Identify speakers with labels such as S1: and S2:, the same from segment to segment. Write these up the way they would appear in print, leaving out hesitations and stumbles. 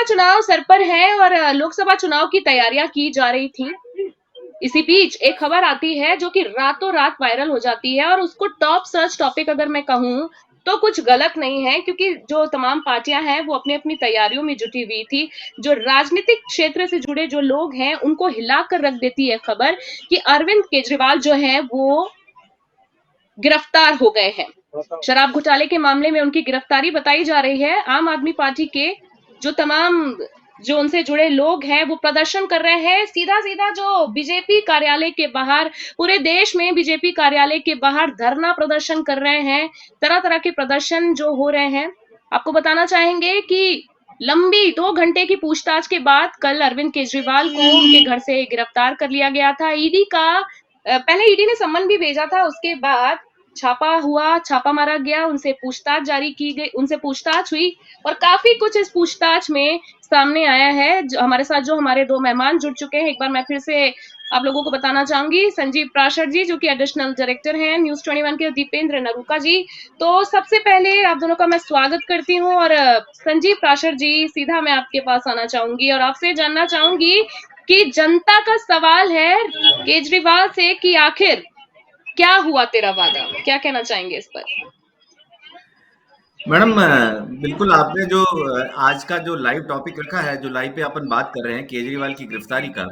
S1: लोकसभा चुनाव सर पर है और लोकसभा चुनाव की तैयारियां की जा रही थी। इसी बीच एक खबर आती है जो कि रातों रात वायरल हो जाती है और उसको टॉप सर्च टॉपिक अगर मैं कहूँ तो कुछ गलत नहीं है, क्योंकि जो तमाम पार्टियां हैं वो अपनी अपनी तैयारियों में जुटी हुई थी। जो राजनीतिक क्षेत्र से जुड़े जो लोग हैं उनको हिलाकर रख देती है खबर कि अरविंद केजरीवाल जो है वो गिरफ्तार हो गए हैं। शराब घोटाले के मामले में उनकी गिरफ्तारी बताई जा रही है। आम आदमी पार्टी के जो तमाम जो उनसे जुड़े लोग हैं वो प्रदर्शन कर रहे हैं। सीधा सीधा जो बीजेपी कार्यालय के बाहर, पूरे देश में बीजेपी कार्यालय के बाहर धरना प्रदर्शन कर रहे हैं। तरह तरह के प्रदर्शन जो हो रहे हैं, आपको बताना चाहेंगे कि लंबी 2 घंटे की पूछताछ के बाद कल अरविंद केजरीवाल को उनके घर से गिरफ्तार कर लिया गया था। ईडी का पहले ईडी ने सम्मन भी भेजा था, उसके बाद छापा मारा गया, उनसे पूछताछ जारी की गई, उनसे पूछताछ हुई और काफी कुछ इस पूछताछ में सामने आया है। जो हमारे 2 मेहमान जुड़ चुके हैं, एक बार मैं फिर से आप लोगों को बताना चाहूंगी। संजीव प्राशर जी जो कि एडिशनल डायरेक्टर हैं न्यूज़ 21 के, दीपेंद्र नरूका जी। तो सबसे पहले आप दोनों का मैं स्वागत करती हूँ और संजीव प्राशर जी, सीधा मैं आपके पास आना चाहूंगी और आपसे जानना चाहूंगी कि जनता का सवाल है केजरीवाल से कि आखिर क्या हुआ तेरा वादा, क्या कहना चाहेंगे इस पर?
S2: मैडम, बिल्कुल आपने जो आज का जो लाइव टॉपिक रखा है, जो लाइव पे अपन बात कर रहे हैं केजरीवाल की गिरफ्तारी का।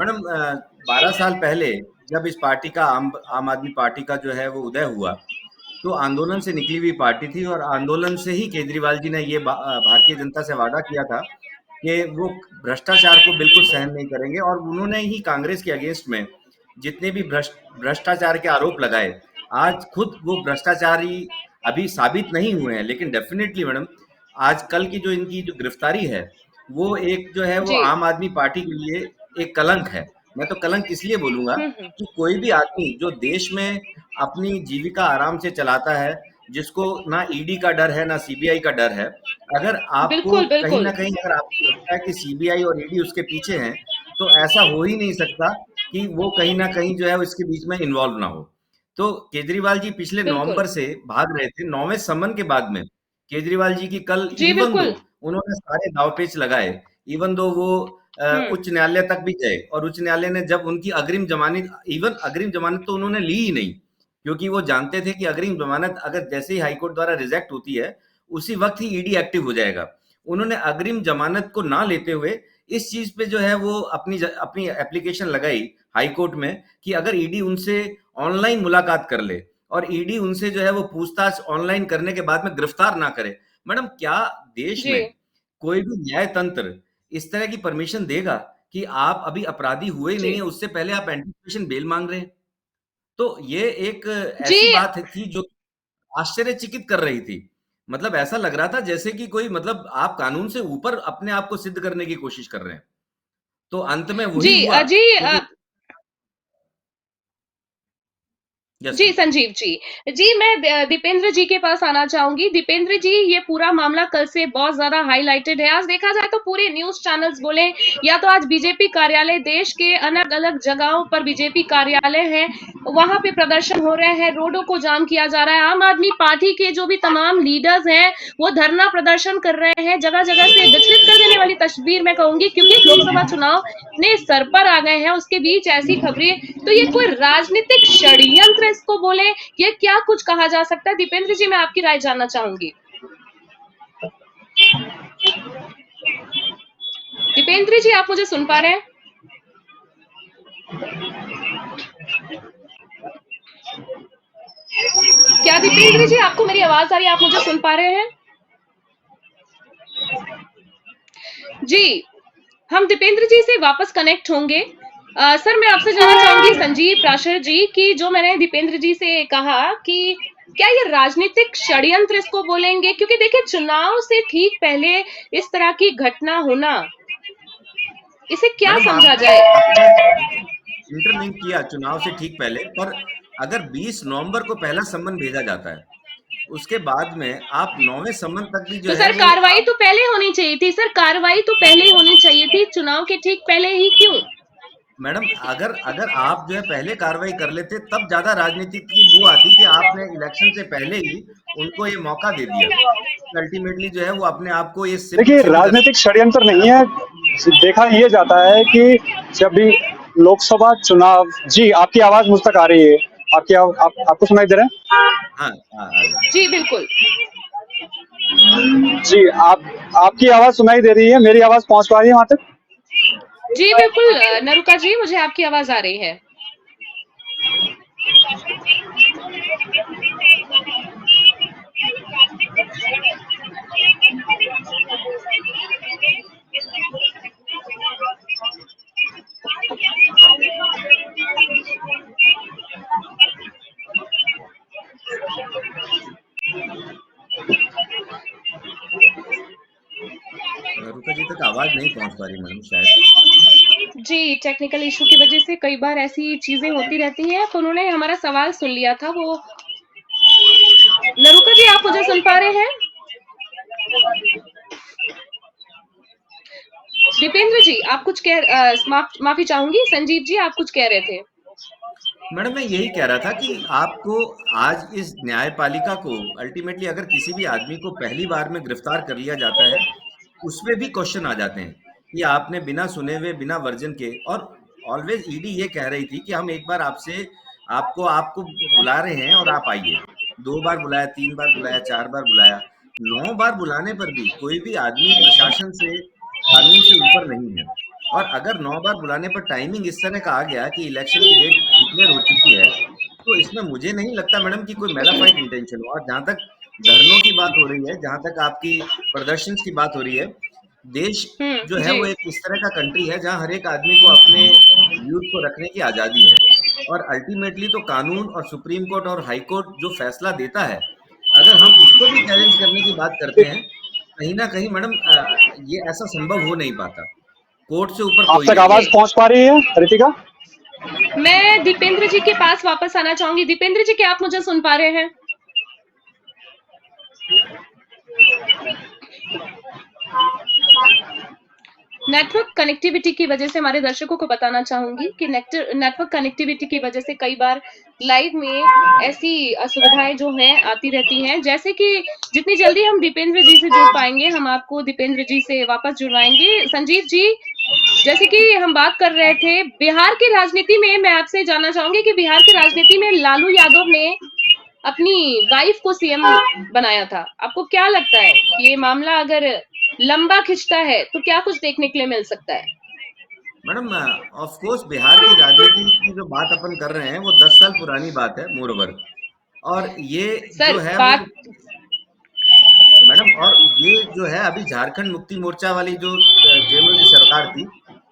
S2: मैडम, 12 साल पहले जब इस पार्टी का आम आदमी पार्टी का जो है वो उदय हुआ, तो आंदोलन से निकली हुई पार्टी थी और आंदोलन से ही केजरीवाल जी ने ये भारतीय जनता से वादा किया था कि वो भ्रष्टाचार को बिल्कुल सहन नहीं करेंगे। और उन्होंने ही कांग्रेस के अगेंस्ट में जितने भी भ्रष्टाचार के आरोप लगाए, आज खुद वो भ्रष्टाचारी अभी साबित नहीं हुए हैं, लेकिन डेफिनेटली मैडम आज कल की जो इनकी जो गिरफ्तारी है, वो एक जो है वो
S1: जी।
S2: आम आदमी पार्टी के लिए एक कलंक है। मैं तो कलंक इसलिए बोलूंगा
S1: हम्म।
S2: कि कोई भी आदमी जो देश में अपनी जीविका आराम से चलाता है, जिसको ना ईडी का डर है ना सीबीआई का डर है, अगर आपको
S1: बिल्कुल
S2: कहीं
S1: बिल्कुल।
S2: ना कहीं अगर आपको लगता है कि सीबीआई और ईडी उसके पीछे हैं, तो ऐसा हो ही नहीं सकता कि वो कहीं ना कहीं जो है इसके बीच में इन्वॉल्व ना हो। तो केजरीवाल जी पिछले
S1: बिल्कुल।
S2: नवंबर से भाग रहे थे। 9वें समन के बाद में केजरीवाल जी की कल,
S1: जी
S2: इवन दो
S1: बिल्कुल।
S2: उन्होंने सारे दांवपेच लगाए, इवन दो वो
S1: हम्म।
S2: उच्च न्यायालय तक भी गए और उच्च न्यायालय ने जब उनकी अग्रिम जमानत, इवन अग्रिम जमानत तो उन्होंने ली ही नहीं, क्योंकि वो जानते थे कि अग्रिम जमानत अगर जैसे ही हाईकोर्ट द्वारा रिजेक्ट होती है, उसी वक्त ही ईडी एक्टिव हो जाएगा। उन्होंने अग्रिम जमानत को ना लेते हुए इस चीज पे जो है वो अपनी एप्लीकेशन लगाई हाई कोर्ट में कि अगर ईडी उनसे ऑनलाइन मुलाकात कर ले और ईडी उनसे जो है वो पूछताछ ऑनलाइन करने के बाद में गिरफ्तार ना करे। मैडम, क्या देश
S1: जी।
S2: में कोई भी न्याय तंत्र इस तरह की परमिशन देगा कि आप अभी अपराधी हुए ही नहीं है,
S1: जी।
S2: उससे पहले आप एंटीसिपेशन बेल मांग रहे हैं? तो ये एक
S1: जी।
S2: ऐसी बात थी जो आश्चर्यचकित कर रही थी। मतलब ऐसा लग रहा था जैसे कि कोई, मतलब आप कानून से ऊपर अपने आप को सिद्ध करने की कोशिश कर रहे हैं। तो अंत में वही
S1: जी।
S2: हुआ,
S1: जी।
S2: क्योंकि यस
S1: जी
S2: मैम।
S1: संजीव जी। जी मैं दीपेंद्र जी के पास आना चाहूंगी। दीपेंद्र जी, ये पूरा मामला कल से बहुत ज्यादा हाईलाइटेड है। आज देखा जाए तो पूरे न्यूज चैनल्स बोले या तो आज बीजेपी कार्यालय, देश के अलग अलग जगहों पर बीजेपी कार्यालय है, वहां पे प्रदर्शन हो रहे हैं, रोडों को जाम किया जा रहा है। आम आदमी पार्टी के जो भी तमाम लीडर्स हैं वो धरना प्रदर्शन कर रहे हैं। जगह जगह से विचलित कर देने वाली तस्वीर मैं कहूंगी, क्योंकि लोकसभा चुनाव ने सर पर आ गए हैं, उसके बीच ऐसी खबरें, तो ये कोई राजनीतिक षड्यंत्र इसको बोले, ये क्या कुछ कहा जा सकता है? दीपेंद्र जी, मैं आपकी राय जानना चाहूंगी। दीपेंद्र जी, आप मुझे सुन पा रहे हैं? क्या दीपेंद्र जी, आपको मेरी आवाज आ रही है? आप मुझे सुन पा रहे हैं? जी। हम दीपेंद्र जी से वापस कनेक्ट होंगे। सर, मैं आपसे जानना चाहूंगी संजीव प्राशर जी की, जो मैंने दीपेंद्र जी से कहा कि क्या ये राजनीतिक षड्यंत्र इसको बोलेंगे? क्योंकि देखिए, चुनाव से ठीक पहले इस तरह की घटना होना, इसे क्या
S2: मैडम,
S1: समझा
S2: आपने
S1: जाए?
S2: आपने इंटरलिंक किया चुनाव से ठीक पहले, पर अगर 20 नवंबर को पहला सम्मन भेजा जाता है, उसके बाद में आप 9वें सम्मन तक भी जो
S1: तो
S2: है
S1: सर,
S2: वो
S1: कार्रवाई
S2: आप,
S1: तो पहले होनी चाहिए थी। सर, कार्रवाई तो पहले होनी चाहिए थी, चुनाव के ठीक पहले ही क्यों?
S2: मैडम, अगर अगर आप जो है पहले कार्रवाई कर लेते तब ज्यादा राजनीति की बू आती कि आपने इलेक्शन से पहले ही उनको ये मौका दे दिया। अल्टीमेटली जो है वो अपने आप को ये
S3: देखिए,
S2: सिद्ध कर।
S3: राजनीतिक षड्यंत्र नहीं है। देखा ये जाता है कि जब भी लोकसभा चुनाव, जी आपकी आवाज मुझ तक आ रही है। आपको सुनाई दे रहा है?
S2: हाँ, हाँ, आ रही
S1: जी बिल्कुल।
S3: जी, आपकी आवाज सुनाई दे रही है, मेरी आवाज पहुंच पा रही है वहां तक?
S1: जी बिल्कुल नरुका जी, मुझे आपकी आवाज आ रही है।
S2: रुका जी तक आवाज नहीं पहुंच पा रही मैडम शायद।
S1: जी, टेक्निकल इशू की वजह से कई बार ऐसी चीजें होती रहती हैं। तो उन्होंने हमारा सवाल सुन लिया था वो। नरुका जी, आप मुझे सुन पा रहे हैं? दीपेंद्र जी, आप कुछ माफी चाहूंगी, संजीव जी आप कुछ कह रहे थे।
S2: मैडम, मैं यही कह रहा था कि आपको आज इस न्यायपालिका को अल्टीमेटली अगर किसी भी आदमी को पहली बार में गिरफ्तार कर लिया जाता है, उसमें भी क्वेश्चन आ जाते हैं कि आपने बिना सुने हुए, बिना वर्जन के, और ऑलवेज ईडी ये कह रही थी कि हम एक बार आपसे आपको आपको बुला रहे हैं और आप आइए। 2 बार बुलाया, 3 बार बुलाया, 4 बार बुलाया, 9 बार बुलाने पर भी कोई भी आदमी प्रशासन से, कानून से ऊपर नहीं है। और अगर 9 बार बुलाने पर टाइमिंग इस तरह का आ गया कि इलेक्शन की डेट डिक्लेयर हो चुकी है, तो इसमें मुझे नहीं लगता मैडम कि कोई मेलाफाइट इंटेंशन हो। और जहाँ तक धरनों की बात हो रही है, जहाँ तक आपकी प्रदर्शन की बात हो रही है, देश जो है
S1: जी।
S2: वो एक इस तरह का कंट्री है जहाँ हर एक आदमी को अपने व्यूज को रखने की आज़ादी है। और अल्टीमेटली तो कानून और सुप्रीम कोर्ट और हाई कोर्ट जो फैसला देता है, अगर हम उसको भी चैलेंज करने की बात करते हैं, कहीं ना कहीं मैडम ये ऐसा संभव हो नहीं पाता। कोर्ट से ऊपर
S3: आप
S2: कोई
S3: तक
S2: नहीं है।
S3: आवाज पहुंच पा रही है रितिका?
S1: मैं दीपेंद्र जी के पास वापस आना चाहूंगी। दीपेंद्र जी, क्या आप मुझे सुन पा रहे हैं? नेटवर्क कनेक्टिविटी की वजह से हमारे दर्शकों को बताना चाहूंगी कि नेटवर्क कनेक्टिविटी की वजह से कई बार लाइव में ऐसी असुविधाएं जो है आती रहती हैं। जैसे कि जितनी जल्दी हम दीपेंद्र जी से जुड़ पाएंगे, हम आपको दीपेंद्र जी से वापस जुड़वाएंगे। संजीव जी, जैसे कि हम बात कर रहे थे बिहार की राजनीति में, मैं आपसे जानना चाहूंगी कि बिहार की राजनीति में लालू यादव ने अपनी वाइफ को सीएम बनाया था। आपको क्या लगता है कि ये मामला अगर लंबा खिंचता है तो क्या कुछ देखने के लिए मिल सकता है?
S2: मैडम, ऑफ कोर्स बिहार की राजनीति की जो बात अपन कर रहे हैं वो 10 साल पुरानी बात है, मोरओवर। और ये जो
S1: सर
S2: है वो,
S1: बात
S2: मैडम, और ये जो है अभी झारखंड मुक्ति मोर्चा वाली जो जेएमयू की सरकार थी,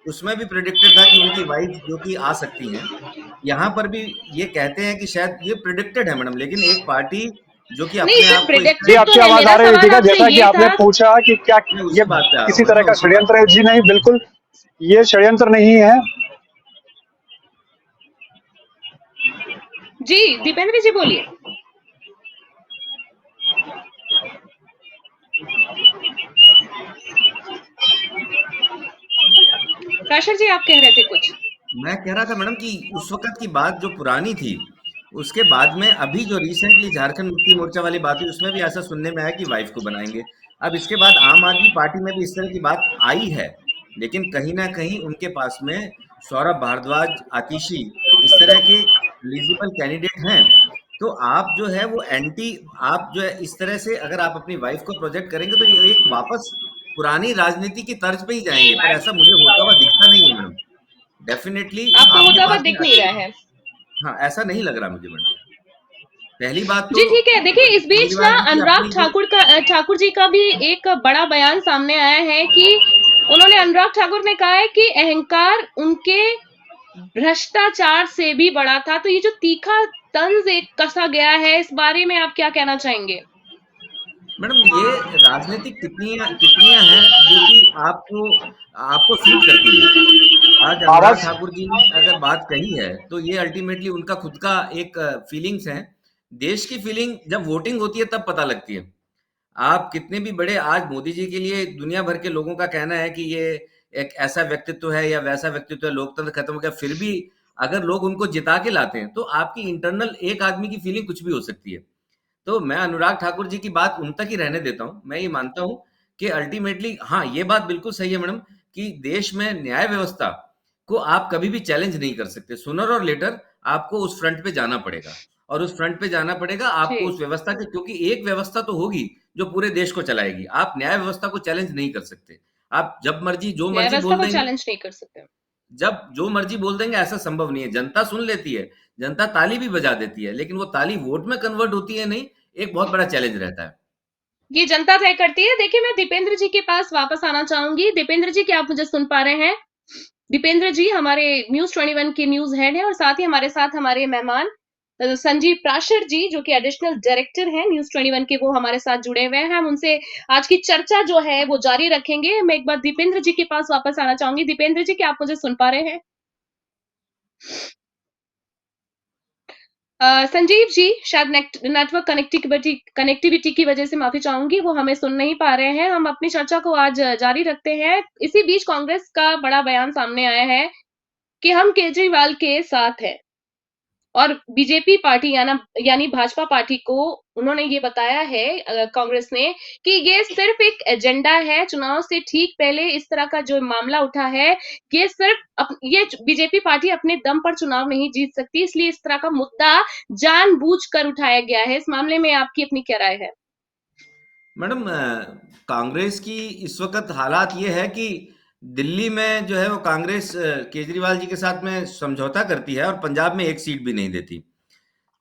S2: उसमें भी प्रिडिक्टेड था कि उनकी वाइफ जो कि आ सकती हैं। यहाँ पर भी ये कहते हैं कि शायद ये प्रिडिक्टेड है मैडम, लेकिन एक पार्टी जो कि
S1: नहीं
S2: अपने
S1: सर,
S2: आप को इस
S3: जी,
S2: तरह,
S1: प्रिडिक्टेड तो
S3: आपकी
S1: है।
S3: आवाज आ
S1: मेरा
S3: रही है
S1: सवाल
S3: रितिका,
S1: आपसे
S3: जैसा कि
S1: ये
S3: आपने
S1: था।
S3: पूछा कि क्या
S2: मैं
S3: ये
S2: उसी बात पे आ रहा
S3: किसी
S2: हूँ,
S3: तरह
S2: मैं
S3: का
S2: उसी बात
S3: षड्यंत्र
S2: पे
S3: है? जी नहीं, बिल्कुल ये षड्यंत्र नहीं है।
S1: जी दीपेंद्र जी बोलिए। काशर जी, आप कह रहे थे कुछ।
S2: मैं कह रहा था मैडम कि उस वक्त की बात जो पुरानी थी, उसके बाद में अभी जो रिसेंटली झारखंड मुक्ति मोर्चा वाली बात हुई, उसमें भी ऐसा सुनने में आया कि वाइफ को बनाएंगे। अब इसके बाद आम आदमी पार्टी में भी इस तरह की बात आई है, लेकिन कहीं ना कहीं उनके पास में सौरभ भारद्वाज, आतिशी, इस तरह के एलिजिबल कैंडिडेट हैं। तो आप जो है वो एंटी, आप जो है इस तरह से अगर आप अपनी वाइफ को प्रोजेक्ट करेंगे तो ये एक वापस पुरानी राजनीति की तर्ज पे ही जाएंगे, पर ऐसा मुझे होता हुआ दिखता नहीं है मैडम। डेफिनेटली
S1: आपको
S2: आपके
S1: होता हुआ
S2: पास में
S1: दिख नहीं
S2: अगर,
S1: रहा है?
S2: हाँ, ऐसा नहीं लग रहा मुझे मैडम। पहली बात तो
S1: जी ठीक है। देखिए, इस बीच ना
S2: केजरीवाल जी की
S1: अनुराग
S2: अपनी जो,
S1: ठाकुर जी का भी एक बड़ा बयान सामने आया है कि उन्होंने, अनुराग ठाकुर ने कहा है कि अहंकार उनके भ्रष्टाचार से भी बड़ा था। तो ये जो तीखा तंज एक कसा गया है, इस बारे में आप क्या कहना चाहेंगे?
S2: मैडम, ये राजनीतिक टिप्पणियां टिप्पणियां हैं जो कि आपको आपको सूट करती हैं। आज अनुराग
S3: आवाज
S2: ठाकुर जी ने अगर बात कही है तो ये अल्टीमेटली उनका खुद का एक फीलिंग्स है। देश की फीलिंग जब वोटिंग होती है तब पता लगती है। आप कितने भी बड़े, आज मोदी जी के लिए दुनिया भर के लोगों का कहना है कि ये एक ऐसा व्यक्तित्व है या वैसा व्यक्तित्व है, लोकतंत्र खत्म हो गया, फिर भी अगर लोग उनको जिता के लाते हैं तो आपकी इंटरनल एक आदमी की फीलिंग कुछ भी हो सकती है। तो मैं अनुराग ठाकुर जी की बात उन तक ही रहने देता हूँ। मैं ये मानता हूँ कि अल्टीमेटली हाँ, ये बात बिल्कुल सही है मैडम कि देश में न्याय व्यवस्था को आप कभी भी चैलेंज नहीं कर सकते। सूनर और लेटर आपको उस फ्रंट पे जाना पड़ेगा और उस फ्रंट पे जाना पड़ेगा आपको
S1: जी,
S2: उस व्यवस्था के, क्योंकि एक व्यवस्था तो होगी जो पूरे देश को चलाएगी। आप न्याय व्यवस्था को चैलेंज नहीं कर सकते। आप जब मर्जी जो मर्जी
S1: व्यवस्था
S2: बोल
S1: को
S2: देंगे,
S1: चैलेंज नहीं कर सकते।
S2: जब जो मर्जी बोल देंगे, ऐसा संभव नहीं है। जनता सुन लेती है, जनता ताली भी बजा देती है, लेकिन वो ताली वोट में कन्वर्ट होती है नहीं, एक बहुत बड़ा चैलेंज रहता है।
S1: ये जनता तय करती है। देखिए, मैं दीपेंद्र जी के पास वापस आना चाहूंगी। दीपेंद्र जी, क्या आप मुझे सुन पा रहे हैं? दीपेंद्र जी हमारे न्यूज 21 के न्यूज हेड हैं और साथ ही हमारे साथ हमारे मेहमान संजीव प्राशर जी, जो कि एडिशनल डायरेक्टर हैं न्यूज 21 के, वो हमारे साथ जुड़े हुए हैं। हम उनसे आज की चर्चा जो है वो जारी रखेंगे। मैं एक बार दीपेंद्र जी के पास वापस आना चाहूंगी। दीपेंद्र जी, क्या आप मुझे सुन पा रहे हैं? संजीव जी, शायद नेटवर्क कनेक्टिविटी की वजह से, माफी चाहूंगी, वो हमें सुन नहीं पा रहे हैं। हम अपनी चर्चा को आज जारी रखते हैं। इसी बीच कांग्रेस का बड़ा बयान सामने आया है कि हम केजरीवाल के साथ हैं, और बीजेपी पार्टी यानी भाजपा पार्टी को उन्होंने ये बताया है, कांग्रेस ने, कि ये सिर्फ एक एजेंडा है। चुनाव से ठीक पहले इस तरह का जो मामला उठा है, ये सिर्फ ये बीजेपी पार्टी अपने दम पर चुनाव नहीं जीत सकती, इसलिए इस तरह का मुद्दा जानबूझकर उठाया गया है। इस मामले में आपकी अपनी क्या राय है?
S2: मैडम कांग्रेस की इस वक्त हालात ये है कि दिल्ली में जो है वो कांग्रेस केजरीवाल जी के साथ में समझौता करती है और पंजाब में एक सीट भी नहीं देती।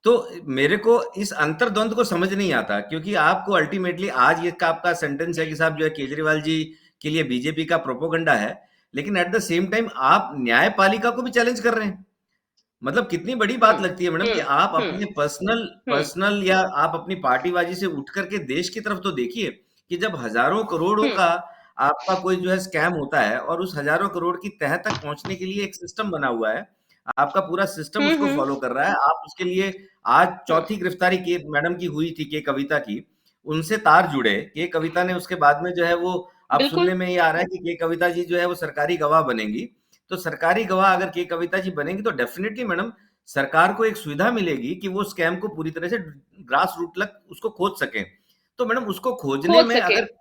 S2: तो मेरे को इस अंतर्द्वंद को समझ नहीं आता, क्योंकि आपको अल्टीमेटली आज ये का आपका सेंटेंस है कि साहब जो है केजरीवाल जी के लिए बीजेपी का प्रोपोगंडा है, लेकिन एट द सेम टाइम आप न्यायपालिका को भी चैलेंज कर रहे हैं। मतलब कितनी बड़ी बात
S1: हम्म,
S2: लगती है मैडम कि
S1: हम्म,
S2: आप
S1: हम्म,
S2: अपने पर्सनल
S1: हम्म,
S2: पर्सनल या आप अपनी पार्टीबाजी से उठ करके देश की तरफ तो देखिए कि जब हजारों करोड़ों
S1: हम्म,
S2: का आपका कोई जो है स्कैम होता है और उस हजारों करोड़ की तह तक पहुंचने के लिए एक सिस्टम बना हुआ है, आपका पूरा सिस्टम उसको
S1: हम्म,
S2: फॉलो कर रहा है। आप उसके लिए आज
S1: हम्म,
S2: चौथी गिरफ्तारी के मैडम की हुई थी, के कविता की, उनसे तार जुड़े। के कविता ने उसके बाद में जो है वो अब
S1: बिल्कुल।
S2: सुनने में ये आ रहा है कि के कविता जी जो है वो सरकारी गवाह बनेंगी। तो सरकारी गवाह अगर के कविता जी बनेंगी तो डेफिनेटली मैडम सरकार को एक सुविधा मिलेगी कि वो स्कैम को पूरी तरह से ग्रास रूट तक उसको खोज सकें। तो मैडम उसको खोजने
S1: खोज
S2: में
S1: सके।
S2: अगर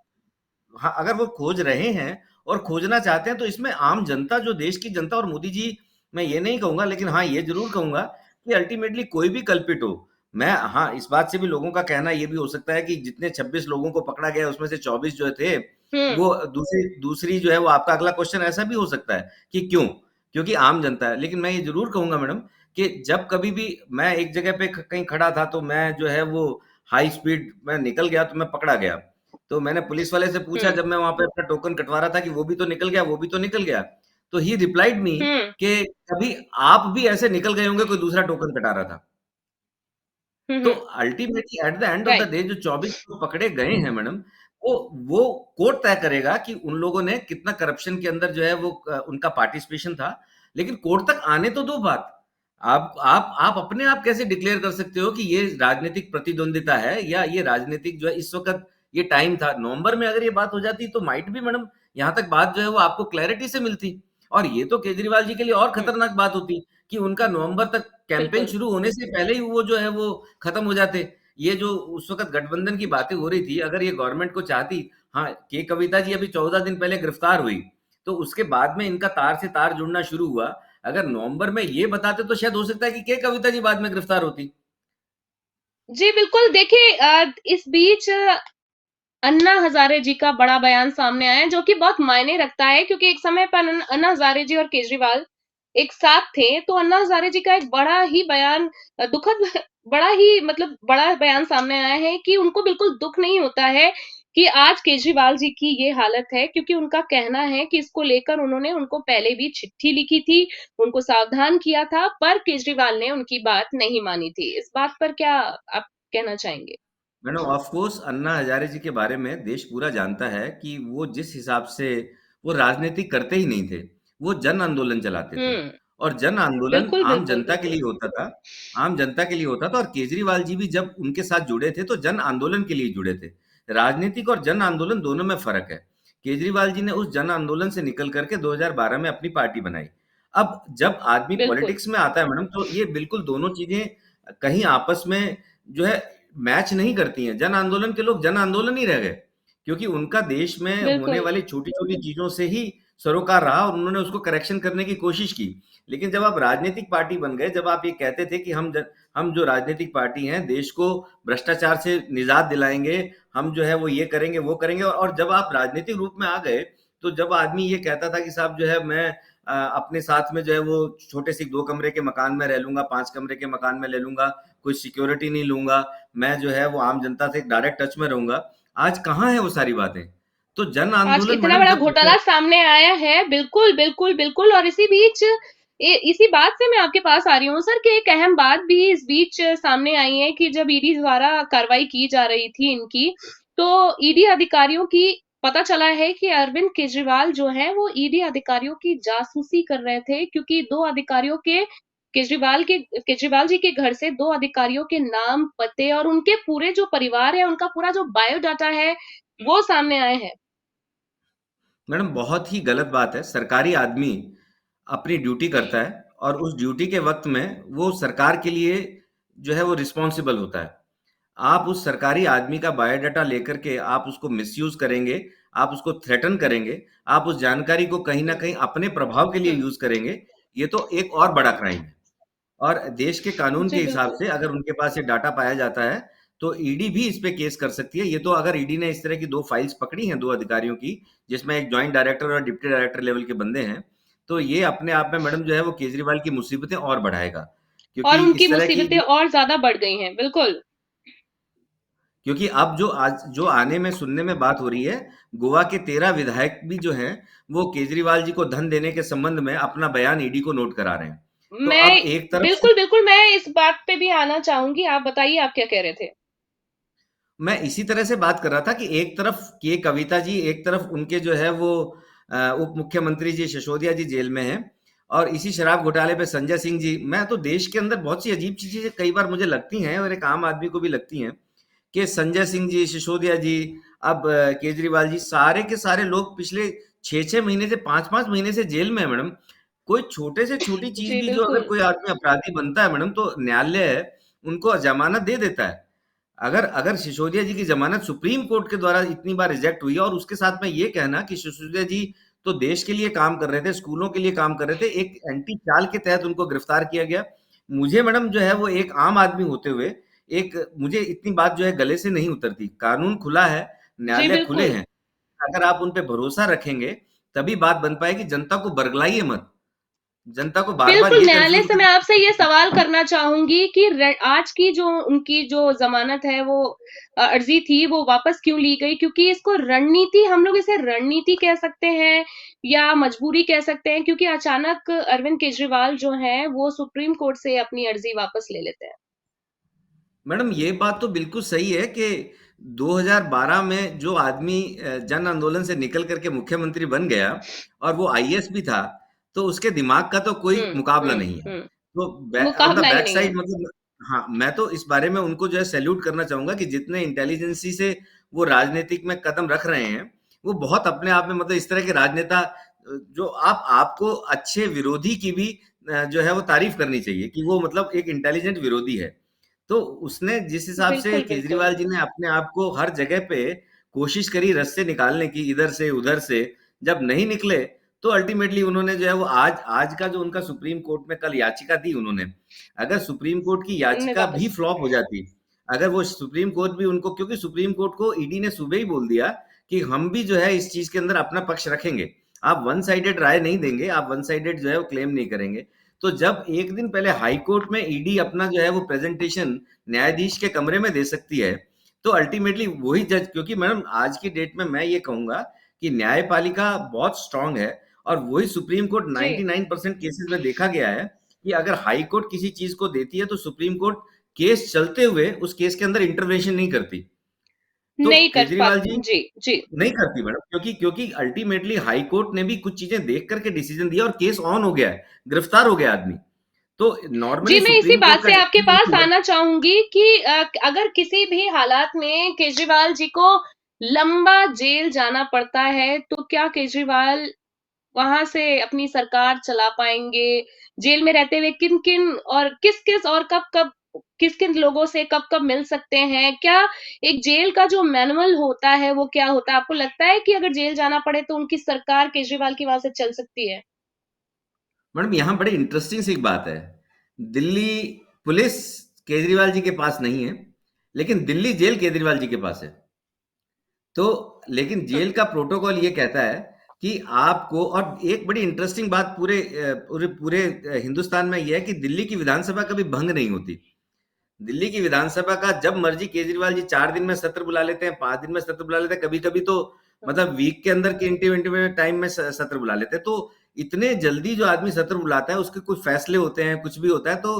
S2: हाँ, अगर वो खोज रहे हैं और खोजना चाहते हैं तो इसमें आम जनता, जो देश की जनता, और मोदी जी, मैं ये नहीं कहूंगा, लेकिन हाँ ये जरूर कहूंगा कि अल्टीमेटली कोई भी कल्पित हो, मैं हाँ इस बात से भी लोगों का कहना ये भी हो सकता है कि जितने 26 लोगों को पकड़ा गया उसमें से 24 जो थे
S1: हम्म,
S2: वो दूसरी दूसरी जो है वो आपका अगला क्वेश्चन ऐसा भी हो सकता है कि क्यों, क्योंकि आम जनता है। लेकिन मैं ये जरूर कहूंगा मैडम कि जब कभी भी मैं एक जगह पे कहीं खड़ा था तो मैं जो है वो हाई स्पीड में निकल गया तो मैं पकड़ा गया। तो मैंने पुलिस वाले से पूछा
S1: हम्म,
S2: जब मैं वहां पे अपना टोकन कटवा रहा था कि वो भी तो निकल गया, वो भी तो निकल गया। तो ही रिप्लाइड मी
S1: हम्म,
S2: कि कभी आप भी ऐसे निकल गए होंगे, कोई दूसरा टोकन कटा रहा था। तो
S1: hmm,
S2: ultimately at the end of the
S1: right.
S2: Day जो 24 लोग पकड़े गए हैं मैडम, वो कोर्ट तय करेगा कि उन लोगों ने कितना करप्शन के अंदर जो है वो उनका पार्टिसिपेशन था। लेकिन कोर्ट तक आने तो दो बात। आप अपने आप कैसे डिक्लेयर कर सकते हो कि ये राजनीतिक प्रतिद्वंदिता है या ये राजनीतिक जो है इस वक्त ये टाइम था। नवंबर में अगर ये बात हो जाती तो माइट भी मैडम यहाँ तक बात जो है वो आपको क्लैरिटी से मिलती। और ये तो केजरीवाल जी के लिए और
S1: हम्म,
S2: खतरनाक बात होती कि उनका नवंबर तक कैंपेन
S1: बिल्कुल।
S2: शुरू होने से पहले ही वो जो है वो खत्म हो जाते। ये जो उस वक़्त गठबंधन की बातें हो रही थी, अगर ये गवर्नमेंट को चाहती, हाँ, के कविता जी अभी 14 दिन पहले गिरफ्तार हुई, तो उसके बाद में इनका तार से तार जुड़ना शुरू हुआ। अगर नवंबर में ये बताते तो शायद हो सकता है कि के कविता जी बाद में गिरफ्तार होती।
S1: जी, बिल्कुल। देखिए, इस बीच अन्ना हजारे जी का बड़ा बयान सामने आया है, जो कि बहुत मायने रखता है, क्योंकि एक समय पर अन्ना हजारे जी और केजरीवाल एक साथ थे। तो अन्ना हजारे जी का एक बड़ा ही बयान, दुखद बड़ा ही मतलब बड़ा बयान सामने आया है कि उनको बिल्कुल दुख नहीं होता है कि आज केजरीवाल जी की ये हालत है, क्योंकि उनका कहना है कि इसको लेकर उन्होंने उनको पहले भी चिट्ठी लिखी थी, उनको सावधान किया था, पर केजरीवाल ने उनकी बात नहीं मानी थी। इस बात पर क्या आप कहना चाहेंगे?
S2: Madam of course Anna Hazare जी के बारे में देश पूरा जानता है कि वो जिस हिसाब से वो राजनीति करते ही नहीं थे, वो जन आंदोलन चलाते थे।
S1: हम्म,
S2: और जन आंदोलन
S1: बिल्कुल,
S2: आम
S1: बिल्कुल,
S2: जनता के
S1: बिल्कुल।
S2: लिए होता था, आम जनता के लिए होता था। और केजरीवाल जी भी जब उनके साथ जुड़े थे तो जन आंदोलन के लिए जुड़े थे। राजनीतिक और जन आंदोलन दोनों में फर्क है। केजरीवाल जी ने उस जन आंदोलन से निकल करके 2012 में अपनी पार्टी बनाई। अब जब आदमी
S1: बिल्कुल,
S2: पॉलिटिक्स में आता है मैडम, तो ये बिल्कुल दोनों चीजें कहीं आपस में जो है मैच नहीं करती हैं। जन आंदोलन के लोग जन आंदोलन ही रह गए, क्योंकि उनका देश में होने
S1: बिल्कुल।
S2: वाली छोटी-छोटी चीज़ों से ही सरोकार रहा और उन्होंने उसको करेक्शन करने की कोशिश की। लेकिन जब आप राजनीतिक पार्टी बन गए, जब आप ये कहते थे कि हम जो राजनीतिक पार्टी हैं, देश को भ्रष्टाचार से निजात दिलाएँगे, हम जो है वो ये करेंगे, वो करेंगे, और जब आप राजनीतिक रूप में आ गए, तो जब आदमी ये कहता था कि साहब जो है मैं अपने साथ में जो है वो छोटे से 2 कमरे के मकान में रह लूँगा, 5 कमरे के मकान में ले लूँगा, कोई सिक्योरिटी नहीं लूँगा, मैं जो है वो आम जनता से डायरेक्ट टच में रहूँगा। आज कहाँ है वो सारी बातें? तो जन
S1: आज
S2: आंदोलन
S1: इतना
S2: मैडम
S1: बड़ा
S2: जब
S1: घोटाला सामने आया है, बिल्कुल, बिल्कुल, बिल्कुल। और इसी बीच इसी बात से मैं आपके पास आ रही हूँ सर, कि एक अहम बात भी इस बीच सामने आई है कि जब ईडी द्वारा कार्रवाई की जा रही थी इनकी, तो ईडी अधिकारियों की पता चला है कि अरविंद केजरीवाल जो है वो ईडी अधिकारियों की जासूसी कर रहे थे, क्योंकि 2 अधिकारियों के केजरीवाल जी के घर से 2 अधिकारियों के नाम, पते और उनके पूरे जो परिवार है, उनका पूरा जो बायोडाटा है, वो सामने आए हैं।
S2: मैडम बहुत ही गलत बात है। सरकारी आदमी अपनी ड्यूटी करता है और उस ड्यूटी के वक़्त में वो सरकार के लिए जो है वो रिस्पॉन्सिबल होता है। आप उस सरकारी आदमी का बायोडाटा लेकर के आप उसको मिसयूज़ करेंगे, आप उसको थ्रेटन करेंगे, आप उस जानकारी को कहीं न कहीं अपने प्रभाव के लिए
S1: हुँ।
S2: यूज़ करेंगे, ये तो एक और बड़ा क्राइम है। और देश के कानून के
S1: जी,
S2: हिसाब
S1: बिल्कुल।
S2: से अगर उनके पास ये डाटा पाया जाता है, तो ईडी भी इस पे केस कर सकती है। ये तो अगर ईडी ने इस तरह की 2 फाइल्स पकड़ी हैं 2 अधिकारियों की, जिसमें एक जॉइंट डायरेक्टर और डिप्टी डायरेक्टर लेवल के बंदे हैं, तो ये अपने आप में मैडम जो है वो केजरीवाल की मुसीबतें और बढ़ाएगा।
S1: और
S2: क्योंकि
S1: उनकी
S2: इस तरह की
S1: मुसीबतें और ज़्यादा बढ़ गई हैं, बिल्कुल।
S2: क्योंकि अब जो आने में सुनने में बात हो रही है, गोवा के 13 विधायक भी जो हैं, वो केजरीवाल जी को धन देने के संबंध में अपना बयान ईडी को नोट करा रहे हैं। तो अब एक तरफ से
S1: बिल्कुल, बिल्कुल, मैं इस बात पे भी आना चाहूँगी। आप बताइए, आप क्या कह रहे थे?
S2: मैं इसी तरह से बात कर रहा था कि एक तरफ के कविता जी, एक तरफ उनके जो है वो उप मुख्यमंत्री जी सिसोदिया जी जेल में हैं, और इसी शराब घोटाले पे संजय सिंह जी। मैं तो देश के अंदर बहुत सी अजीब चीजें कई बार मुझे लगती हैं और एक आम आदमी को भी लगती हैं कि संजय सिंह जी, सिसोदिया जी, अब केजरीवाल जी, सारे के सारे लोग पिछले 6-6 महीने से 5-5 महीने से जेल में है मैडम। कोई छोटे से छोटी चीज
S1: जी,
S2: भी जो अगर
S1: बिल्कुल।
S2: कोई आदमी अपराधी बनता है मैडम, तो न्यायालय उनको जमानत दे देता है। अगर अगर सिसोदिया जी की जमानत सुप्रीम कोर्ट के द्वारा इतनी बार रिजेक्ट हुई है, और उसके साथ में ये कहना कि सिसोदिया जी तो देश के लिए काम कर रहे थे, स्कूलों के लिए काम कर रहे थे, एक एंटी चाल के तहत उनको गिरफ्तार किया गया। मुझे मैडम जो है वो एक आम आदमी होते हुए एक मुझे इतनी बात जो है गले से नहीं उतरती। कानून खुला है,
S1: जी,
S2: न्यायालय खुले
S1: बिल्कुल।
S2: हैं। अगर आप उन पे भरोसा रखेंगे, तभी बात बन पाएगी। जनता को बरगलाइए मत। जनता को बार-बार
S1: बिल्कुल,
S2: ये
S1: न्यायालय
S2: कन्फ्यूज़
S1: से
S2: मत।
S1: मैं आपसे ये सवाल करना चाहूँगी कि आज की जो उनकी जो ज़मानत है, वो अर्ज़ी थी, वो वापस क्यों ली गई? क्योंकि इसको रणनीति, हम लोग इसे रणनीति कह सकते हैं या मजबूरी कह सकते हैं, क्योंकि अचानक अरविंद केजरीवाल जो हैं, वो सुप्रीम कोर्ट से अपनी अर्ज़ी वापस ले लेते हैं।
S2: मैडम ये बात तो बिल्कुल सही है कि 2012 में जो आदमी जन आंदोलन से निकल करके मुख्यमंत्री बन गया और वो आईएएस भी था, तो उसके दिमाग का तो कोई
S1: हुँ,
S2: मुकाबला
S1: हुँ,
S2: नहीं है।
S1: हुँ।
S2: तो ऑन द
S1: मुकाबला ही
S2: बैक
S1: नहीं है।
S2: साइड मतलब हाँ, मैं तो इस बारे में उनको जो है सैल्यूट करना चाहूंगा कि जितने इंटेलिजेंसी से वो राजनीतिक में कदम रख रहे हैं, वो बहुत अपने आप में मतलब इस तरह के राजनेता जो आपको अच्छे विरोधी की भी जो है वो तारीफ करनी चाहिए कि वो मतलब एक इंटेलिजेंट विरोधी है। तो उसने जिस हिसाब से
S1: बिल्कुल, बिल्कुल।
S2: केजरीवाल जी ने अपने आप को हर जगह पे कोशिश करी रस्ते निकालने की, इधर से उधर से, जब नहीं निकले, तो अल्टीमेटली उन्होंने जो है वो आज आज का जो उनका सुप्रीम कोर्ट में कल याचिका दी उन्होंने, अगर सुप्रीम कोर्ट की
S1: उन्हें
S2: याचिका भी
S1: वापस
S2: फ्लॉप हो जाती, अगर वो सुप्रीम कोर्ट भी उनको, क्योंकि सुप्रीम कोर्ट को ईडी ने सुबह ही बोल दिया कि हम भी जो है इस चीज के अंदर अपना पक्ष रखेंगे, आप वन साइडेड राय नहीं देंगे, आप वन साइडेड जो है वो क्लेम नहीं करेंगे। तो जब एक दिन पहले हाई कोर्ट में ईडी अपना जो है वो प्रेजेंटेशन न्यायाधीश के कमरे में दे सकती है, तो अल्टीमेटली वही जज, क्योंकि मैडम आज की डेट में मैं ये कहूंगा कि न्यायपालिका बहुत स्ट्रांग है, और वही सुप्रीम कोर्ट
S1: जी,
S2: 99% केसेस में देखा गया है कि अगर हाई कोर्ट किसी चीज को देती है, तो सुप्रीम कोर्ट केस चलते हुए उस केस के अंदर इंटरवेंशन नहीं करती। तो
S1: नहीं कर पा
S2: केजरीवाल जी
S1: जी, जी।
S2: नहीं करती मैडम, क्योंकि क्योंकि अल्टीमेटली हाई कोर्ट ने भी कुछ चीजें देख करके डिसीजन दिया और केस ऑन हो गया है, गिरफ्तार हो गया आदमी। तो
S1: जी,
S2: नॉर्मली
S1: मैं इसी
S2: सुप्रीम कोर्ट
S1: बात
S2: का
S1: से आपके पास
S2: है।
S1: आना चाहूँगी कि अगर किसी भी हालात में केजरीवाल जी को लंबा जेल जाना पड़ता है, तो क्या केजरीवाल वहां से अपनी सरकार चला पाएंगे? जेल में रहते हुए किन किन और किस किस और कब कब किस किन लोगों से कब कब मिल सकते हैं? क्या एक जेल का जो मैनुअल होता है वो क्या होता है? आपको लगता है कि अगर जेल जाना पड़े तो उनकी सरकार केजरीवाल की वहां से चल सकती है?
S2: मैडम यहाँ बड़ी इंटरेस्टिंग सी एक बात है। दिल्ली पुलिस केजरीवाल जी के पास नहीं है, लेकिन दिल्ली जेल केजरीवाल जी के पास है। तो लेकिन जेल का प्रोटोकॉल ये कहता है कि आपको, और एक बड़ी इंटरेस्टिंग बात पूरे हिंदुस्तान में यह है कि दिल्ली की विधानसभा कभी भंग नहीं होती। दिल्ली की विधानसभा का जब मर्जी केजरीवाल जी 4 दिन में सत्र बुला लेते हैं, 5 दिन में सत्र बुला लेते हैं, कभी-कभी तो मतलब वीक के अंदर के इंटीमेंट टाइम में सत्र बुला लेते हैं। तो इतने जल्दी जो आदमी सत्र बुलाता है उसके कुछ फैसले होते हैं, कुछ भी होता है। तो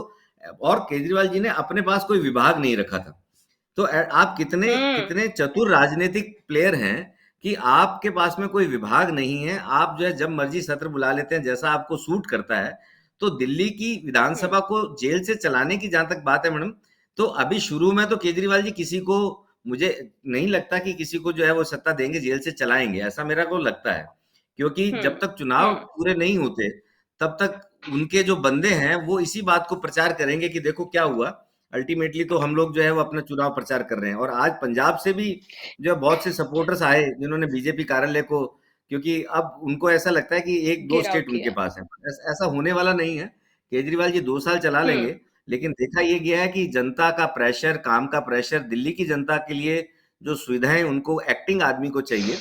S2: और केजरीवाल जी ने अपने पास कोई विभाग नहीं रखा था। तो आप कितने
S1: हम्म।
S2: कितने चतुर राजनीतिक प्लेयर हैं कि आपके पास में कोई विभाग नहीं है, आप जो है जब मर्जी सत्र बुला लेते हैं जैसा आपको सूट करता है। तो दिल्ली की
S1: हम्म।
S2: विधानसभा को जेल से चलाने की जहां तक बात है मैडम, तो अभी शुरू में तो केजरीवाल जी किसी को, मुझे नहीं लगता कि किसी को जो है वो सत्ता देंगे, जेल से चलाएंगे, ऐसा मेरा को लगता है। क्योंकि जब तक चुनाव
S1: हम्म।
S2: पूरे नहीं होते तब तक उनके जो बंदे हैं वो इसी बात को प्रचार करेंगे कि देखो क्या हुआ। अल्टीमेटली तो हम लोग जो है वो अपना चुनाव प्रचार कर रहे हैं। और आज पंजाब से भी जो है बहुत से सपोर्टर्स आए जिन्होंने बीजेपी कार्यालय को, क्योंकि अब उनको ऐसा लगता है कि एक दो
S1: घेराव
S2: स्टेट उनके
S1: किया।
S2: पास है। ऐसा होने वाला नहीं है। केजरीवाल जी 2 साल चला
S1: हम्म।
S2: लेंगे, लेकिन देखा ये गया है कि जनता का प्रेशर, काम का प्रेशर, दिल्ली की जनता के लिए जो सुविधाएं उनको एक्टिंग आदमी को चाहिए,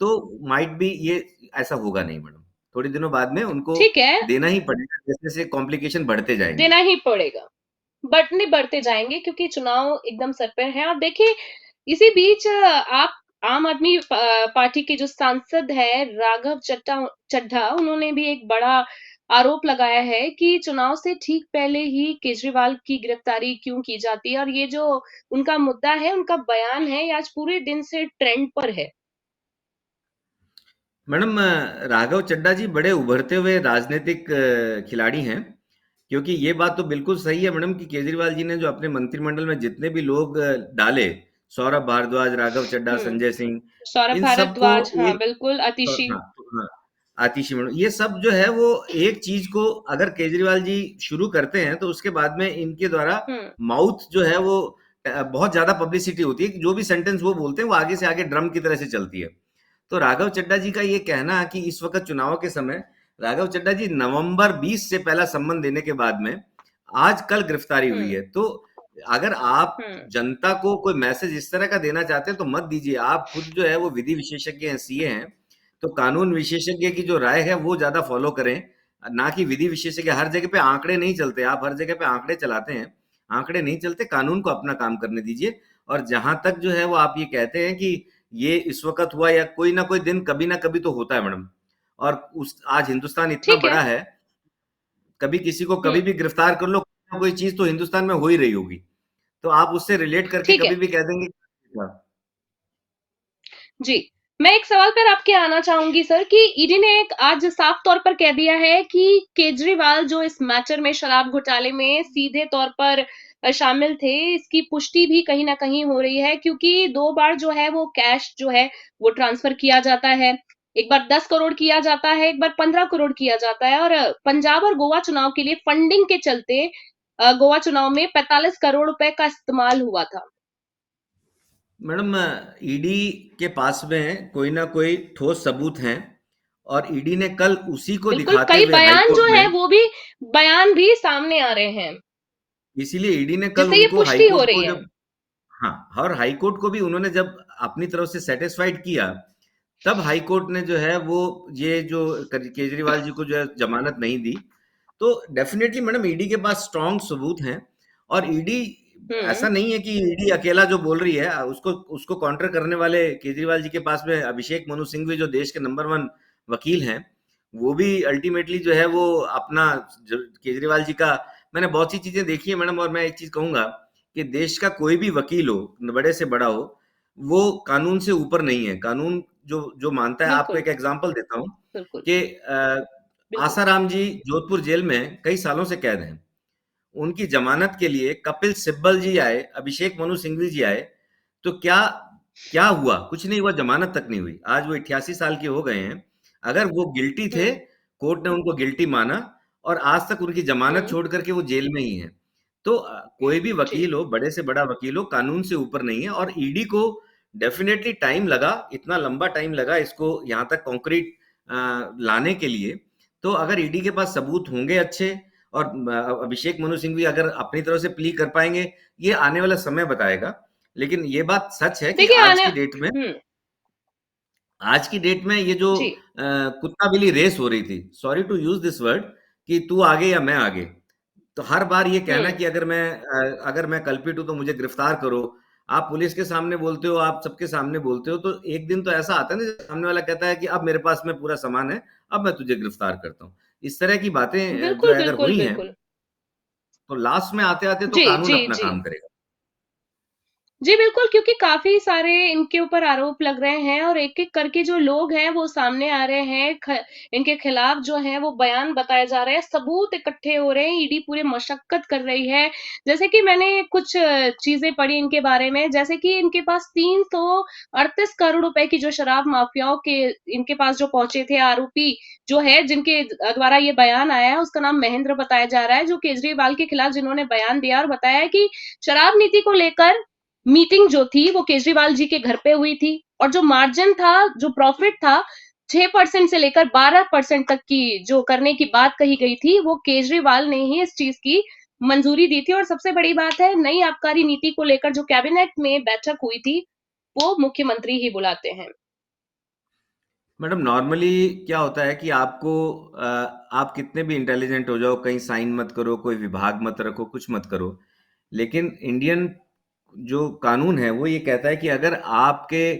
S2: तो माइट बी ये ऐसा होगा नहीं मैडम। थोड़ी दिनों बाद में उनको
S1: ठीक है,
S2: देना ही पड़ेगा, जैसे जैसे कॉम्प्लिकेशन बढ़ते जाएंगे।
S1: देना ही पड़ेगा। बढ़ने बढ़ते जाएंगे क्योंकि चुनाव एकदम सर पे है। और देखिए, इसी बीच आप आम आदमी पार्टी के जो सांसद है राघव चड्ढा, उन्होंने भी एक बड़ा आरोप लगाया है कि चुनाव से ठीक पहले ही केजरीवाल की गिरफ्तारी क्यों की जाती है। और ये जो उनका मुद्दा है, उनका बयान है, ये आज पूरे दिन से ट्रेंड पर है।
S2: मैडम राघव चड्ढा जी बड़े उभरते हुए राजनीतिक खिलाड़ी हैं। क्योंकि ये बात तो बिल्कुल सही है मैडम कि केजरीवाल जी ने जो अपने मंत्रिमंडल में जितने भी लोग डाले, सौरभ भारद्वाज, राघव चड्ढा,
S1: हम्म।
S2: संजय सिंह,
S1: सौरभ
S2: इन सबको
S1: भारद्वाज, हाँ
S2: एक,
S1: बिल्कुल, अतिशी।
S2: हाँ, हाँ, आतिशी मैडम, ये सब जो है वो एक चीज को अगर केजरीवाल जी शुरू करते हैं तो उसके बाद में इनके द्वारा
S1: हम्म।
S2: माउथ जो है वो बहुत ज्यादा पब्लिसिटी होती है कि जो भी सेंटेंस वो बोलते हैं वो आगे से आगे ड्रम की तरह से चलती है। तो राघव चड्ढा जी का ये कहना कि इस वक्त चुनाव के समय, राघव चड्ढा जी नवंबर 20 से पहला सम्मन देने के बाद में आज कल गिरफ्तारी हुई
S1: हम्म।
S2: है। तो अगर आप
S1: हम्म।
S2: जनता को कोई मैसेज इस तरह का देना चाहते हैं तो मत दीजिए। आप खुद जो है वो विधि विशेषज्ञ हैं, सीए हैं, तो कानून विशेषज्ञ की जो राय है वो ज्यादा फॉलो करें, ना कि विधि विशेषज्ञ। हर जगह पे आंकड़े नहीं चलते, आप हर जगह पे आंकड़े चलाते हैं, आंकड़े नहीं चलते। कानून को अपना काम करने दीजिए। और जहां तक जो है वो आप ये कहते हैं कि ये इस वक्त हुआ, या कोई ना कोई दिन कभी ना कभी तो होता है मैडम। और उस आज हिंदुस्तान इतना
S1: ठीक है।
S2: बड़ा है, कभी किसी को कभी
S1: हम्म।
S2: भी गिरफ्तार कर लो, कोई ना कोई चीज तो हिंदुस्तान में हो ही रही होगी। तो आप उससे रिलेट करके
S1: ठीक है।
S2: कभी भी कह देंगे।
S1: जी, मैं एक सवाल पर आपके आना चाहूंगी सर कि ईडी ने एक आज साफ तौर पर कह दिया है कि केजरीवाल जो इस मैटर में, शराब घोटाले में सीधे तौर पर शामिल थे, इसकी पुष्टि भी कहीं ना कहीं हो रही है, क्योंकि 2 बार जो है वो कैश जो है वो ट्रांसफर किया जाता है। एक बार 10 करोड़ किया जाता है, एक बार 15 करोड़ किया जाता है। और पंजाब और गोवा चुनाव के लिए फंडिंग के चलते गोवा चुनाव में 45 करोड़ रुपए का इस्तेमाल हुआ था।
S2: मैडम ईडी के पास में कोई ना कोई ठोस सबूत हैं, और ईडी ने कल उसी को
S1: बिल्कुल,
S2: दिखाते
S1: कई
S2: हुए हाई
S1: बयान जो
S2: कोर्ट
S1: है
S2: में,
S1: वो भी बयान भी सामने आ रहे हैं,
S2: इसीलिए ईडी ने कल
S1: जिससे ये
S2: उनको हाई
S1: पुष्टि हो
S2: कोर्ट
S1: रही
S2: को
S1: है।
S2: जब, हाँ, और हाई कोर्ट को भी उन्होंने जब अपनी तरफ से सेटिस्फाइड किया, तब हाई कोर्ट ने जो है वो ये जो केजरीवाल जी को जो है जमानत नहीं दी। तो डेफिनेटली मैडम ईडी के पास स्ट्रांग सबूत हैं। और ईडी,
S1: हम्म।
S2: ऐसा नहीं है कि ईडी अकेला जो बोल रही है उसको उसको काउंटर करने वाले केजरीवाल जी के पास में अभिषेक मनु सिंघवी जो देश के नंबर 1 वकील हैं, वो भी अल्टीमेटली जो है वो अपना केजरीवाल जी का, मैंने बहुत सी चीजें देखी है मैडम। और मैं एक चीज कहूंगा कि देश का कोई भी वकील हो, बड़े से बड़ा हो, वो कानून से ऊपर नहीं है। कानून जो जो मानता है, आपको
S1: बिल्कुल।
S2: एक एग्जांपल देता हूँ
S1: बिल्कुल।
S2: कि
S1: बिल्कुल।
S2: आसाराम जी जोधपुर जेल में कई सालों से कैद हैं। उनकी जमानत के लिए कपिल सिब्बल जी आए, अभिषेक मनु सिंघवी जी आए, तो क्या क्या हुआ? कुछ नहीं हुआ, जमानत तक नहीं हुई। आज वो 88 साल के हो गए हैं। अगर वो गिल्टी थे,
S1: हम्म।
S2: कोर्ट ने उनको गिल्टी माना और आज तक उनकी जमानत
S1: हम्म।
S2: छोड़ करके वो जेल में ही हैं। तो कोई भी
S1: जी।
S2: वकील हो, बड़े से बड़ा वकील हो, कानून से ऊपर नहीं है। और ईडी को डेफिनेटली टाइम लगा, इतना लंबा टाइम लगा इसको यहाँ तक कॉन्क्रीट लाने के लिए। तो अगर ईडी के पास सबूत होंगे अच्छे, और अभिषेक मनु सिंह भी अगर अपनी तरफ से प्ली कर पाएंगे, ये आने वाला समय बताएगा। लेकिन ये बात सच है कि
S1: देखिए
S2: आज
S1: आने
S2: की डेट में, ये जो
S1: जी।
S2: कुत्ता बिल्ली रेस हो रही थी, sorry to use this word, कि तू आगे या मैं आगे। तो हर बार ये कहना
S1: हम्म।
S2: कि अगर मैं कल्पित हूं तो मुझे गिरफ्तार करो। आप पुलिस के सामने बोलते हो, आप सबके सामने बोलते हो, तो एक दिन तो ऐसा आता है ना, जब सामने वाला कहता है कि अब मेरे पास में पूरा सामान है, अब मैं तुझे गिरफ्तार करता हूँ। इस तरह की बातें जो
S1: बिल्कुल
S2: है अगर
S1: बिल्कुल
S2: हुई हैं,
S1: बिल्कुल।
S2: तो लास्ट में आते आते तो
S1: जी
S2: कानून
S1: जी
S2: अपना
S1: जी।
S2: काम करेगा।
S1: जी, बिल्कुल, क्योंकि काफ़ी सारे इनके ऊपर आरोप लग रहे हैं और एक-एक करके जो लोग हैं वो सामने आ रहे हैं। इनके खिलाफ जो है वो बयान बताए जा रहे हैं, सबूत इकट्ठे हो रहे हैं, ईडी पूरे मशक्कत कर रही है। जैसे कि मैंने कुछ चीज़ें पढ़ी इनके बारे में, जैसे कि इनके पास 338 करोड़ रुपए की जो शराब माफियाओं के इनके पास जो पहुँचे थे आरोपी जो है, जिनके द्वारा ये बयान आया है, उसका नाम महेंद्र बताया जा रहा है, जो केजरीवाल के खिलाफ जिन्होंने बयान दिया और बताया है कि शराब नीति को लेकर मीटिंग जो थी वो केजरीवाल जी के घर पे हुई थी, और जो मार्जिन था, जो प्रॉफिट था, 6% से लेकर 12% तक की जो करने की बात कही गई थी, वो केजरीवाल ने ही इस चीज की मंजूरी दी थी। और सबसे बड़ी बात है, नई आबकारी नीति को लेकर जो कैबिनेट में बैठक हुई थी, वो मुख्यमंत्री ही बुलाते हैं।
S2: मैडम, नॉर्मली क्या होता है कि आप कितने भी इंटेलिजेंट हो जाओ, कहीं साइन मत करो, कोई विभाग मत रखो, कुछ मत करो, लेकिन इंडियन जो कानून है वो ये कहता है कि अगर आपके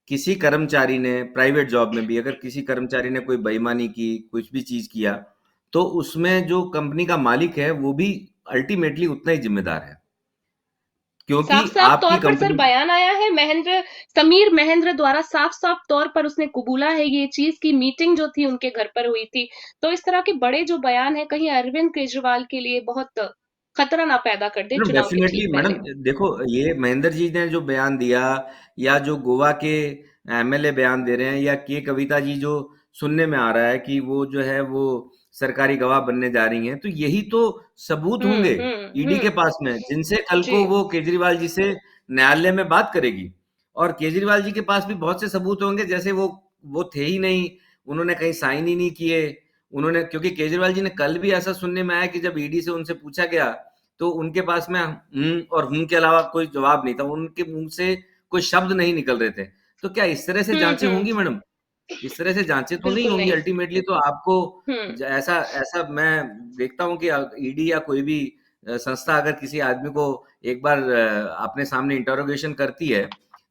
S2: किसी कर्मचारी ने, प्राइवेट जॉब में भी अगर किसी कर्मचारी ने कोई बेईमानी की, कुछ भी चीज किया, तो उसमें जो कंपनी का मालिक है वो भी अल्टीमेटली उतना ही जिम्मेदार है, क्योंकि
S1: साफ-साफ
S2: आपकी
S1: तौर पर सर
S2: कंपनी।
S1: बयान आया है, समीर महेंद्र द्वारा साफ-साफ तौर पर उसने कबूला है ये चीज़ कि मीटिंग जो थी उनके घर पर हुई थी। तो इस तरह के बड़े जो बयान हैं, कहीं अरविंद केजरीवाल के लिए बहुत खतरा ना पैदा कर दे
S2: मैडम,
S1: चुनाव के
S2: डेफिनेटली
S1: ठीक
S2: मैडम,
S1: पहले।
S2: देखो, ये महेंद्र जी ने जो बयान दिया, या जो गोवा के एमएलए बयान दे रहे हैं, या के कविता जी जो सुनने में आ रहा है कि वो जो है वो सरकारी गवाह बनने जा रही हैं, तो यही तो सबूत होंगे ईडी के पास में, जिनसे कल
S1: जी।
S2: को वो केजरीवाल जी से न्यायालय में बात करेगी। और केजरीवाल जी के पास भी बहुत से सबूत होंगे, जैसे वो थे ही नहीं, उन्होंने कहीं साइन ही नहीं किए। उन्होंने, क्योंकि केजरीवाल जी ने कल भी ऐसा सुनने में आया कि जब ईडी से उनसे पूछा गया, तो उनके पास में और के अलावा कोई जवाब नहीं था, उनके मुंह से कोई शब्द नहीं निकल रहे थे। तो क्या इस तरह से जांचें
S1: हुँ।
S2: होंगी मैडम? इस तरह से जांचें तो नहीं
S1: बिल्कुल
S2: होंगी।
S1: नहीं।
S2: अल्टीमेटली तो आपको
S1: हुँ।
S2: ऐसा ऐसा मैं देखता हूँ कि ईडी या कोई भी संस्था अगर किसी आदमी को एक बार अपने सामने इंटरोगेशन करती है,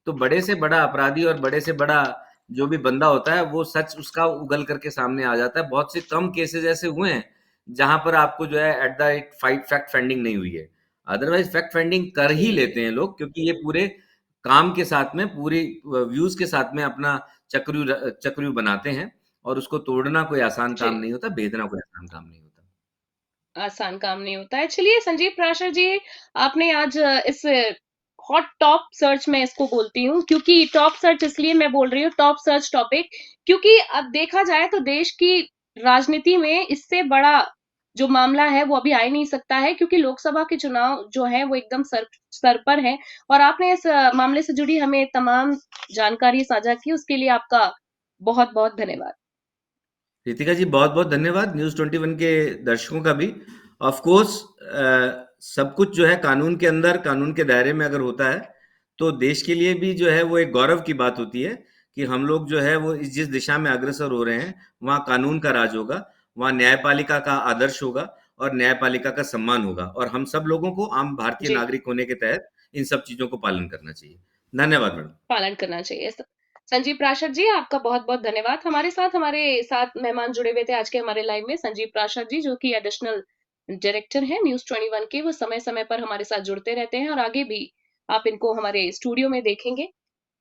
S2: तो बड़े से बड़ा अपराधी और बड़े से बड़ा जो भी बंदा होता है, वो सच उसका उगल करके सामने आ जाता है। बहुत से कम केसेस ऐसे हुए हैं जहां पर आपको जो है at the fight fact finding नहीं हुई है। अदरवाइज फैक्ट फाइंडिंग कर
S1: जी,
S2: ही
S1: जी।
S2: लेते हैं लोग, क्योंकि ये पूरे काम के साथ में, पूरी व्यूज के साथ में अपना चक्रव्यूह बनाते हैं, और उसको तोड़ना कोई आसान
S1: जी।
S2: काम नहीं होता, भेदना कोई आसान काम नहीं होता।
S1: आसान काम नहीं होता है। चलिए संजीव प्राशर जी, आपने आज इस हॉट टॉप सर्च मैं इसको बोलती हूँ, क्योंकि टॉप सर्च इसलिए मैं बोल रही हूँ टॉप सर्च टॉपिक, क्योंकि अब देखा जाए तो देश की राजनीति में इससे बड़ा जो मामला है वो अभी आ ही नहीं सकता है, क्योंकि लोकसभा के चुनाव जो है वो एकदम सर पर है। और आपने इस मामले से जुड़ी हमें तमाम जानकारी साझा की, उसके लिए आपका बहुत बहुत धन्यवाद।
S2: रितिका जी, बहुत बहुत धन्यवाद। न्यूज 21 के दर्शकों का भी। ऑफ कोर्स, सब कुछ जो है कानून के अंदर, कानून के दायरे में अगर होता है, तो देश के लिए भी जो है वो एक गौरव की बात होती है कि हम लोग जो है वो जिस दिशा में अग्रसर हो रहे हैं, वहाँ कानून का राज होगा, वहाँ न्यायपालिका का आदर्श होगा, और न्यायपालिका का सम्मान होगा, और हम सब लोगों को, आम भारतीय
S1: जी।
S2: नागरिक होने के तहत, इन सब चीजों को पालन करना चाहिए। धन्यवाद मैडम।
S1: पालन करना चाहिए। संजीव प्राशर जी, आपका बहुत-बहुत धन्यवाद। हमारे साथ मेहमान जुड़े हुए थे आज के हमारे लाइव में, संजीव प्राशर जी, जो कि एडिशनल डायरेक्टर हैं न्यूज़ 21 के। वो समय-समय पर हमारे साथ जुड़ते रहते हैं और आगे भी आप इनको हमारे स्टूडियो में देखेंगे।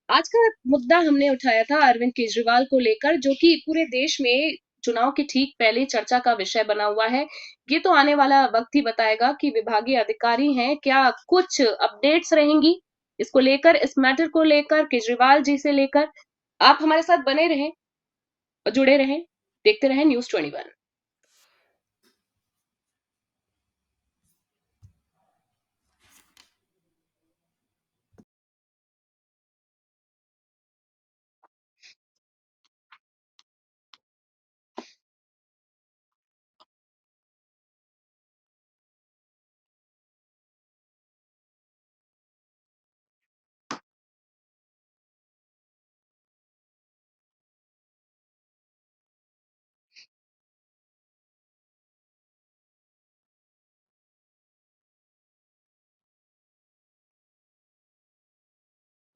S1: आज का मुद्दा हमने उठाया था अरविंद केजरीवाल को लेकर, जो कि पूरे देश में चुनाव के ठीक पहले चर्चा का विषय बना हुआ है। ये तो आने वाला वक्त ही बताएगा कि विभागीय अधिकारी हैं, क्या कुछ अपडेट्स रहेंगी इसको लेकर, इस मैटर को लेकर, केजरीवाल जी से लेकर आप हमारे साथ बने रहें और जुड़े रहें, देखते रहें न्यूज़ 21।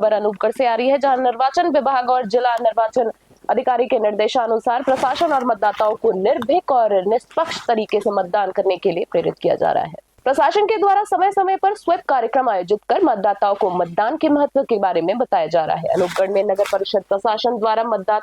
S4: खबर अनूपगढ़ से आ रही है, जहां निर्वाचन विभाग और जिला निर्वाचन अधिकारी के निर्देशानुसार प्रशासन और मतदाताओं को निर्भीक और निष्पक्ष तरीके से मतदान करने के लिए प्रेरित किया जा रहा है। प्रशासन के द्वारा समय समय पर स्वीप कार्यक्रम आयोजित कर मतदाताओं को मतदान के महत्व के बारे में बताया जा रहा है। अनूपगढ़ में नगर परिषद प्रशासन द्वारा मतदाता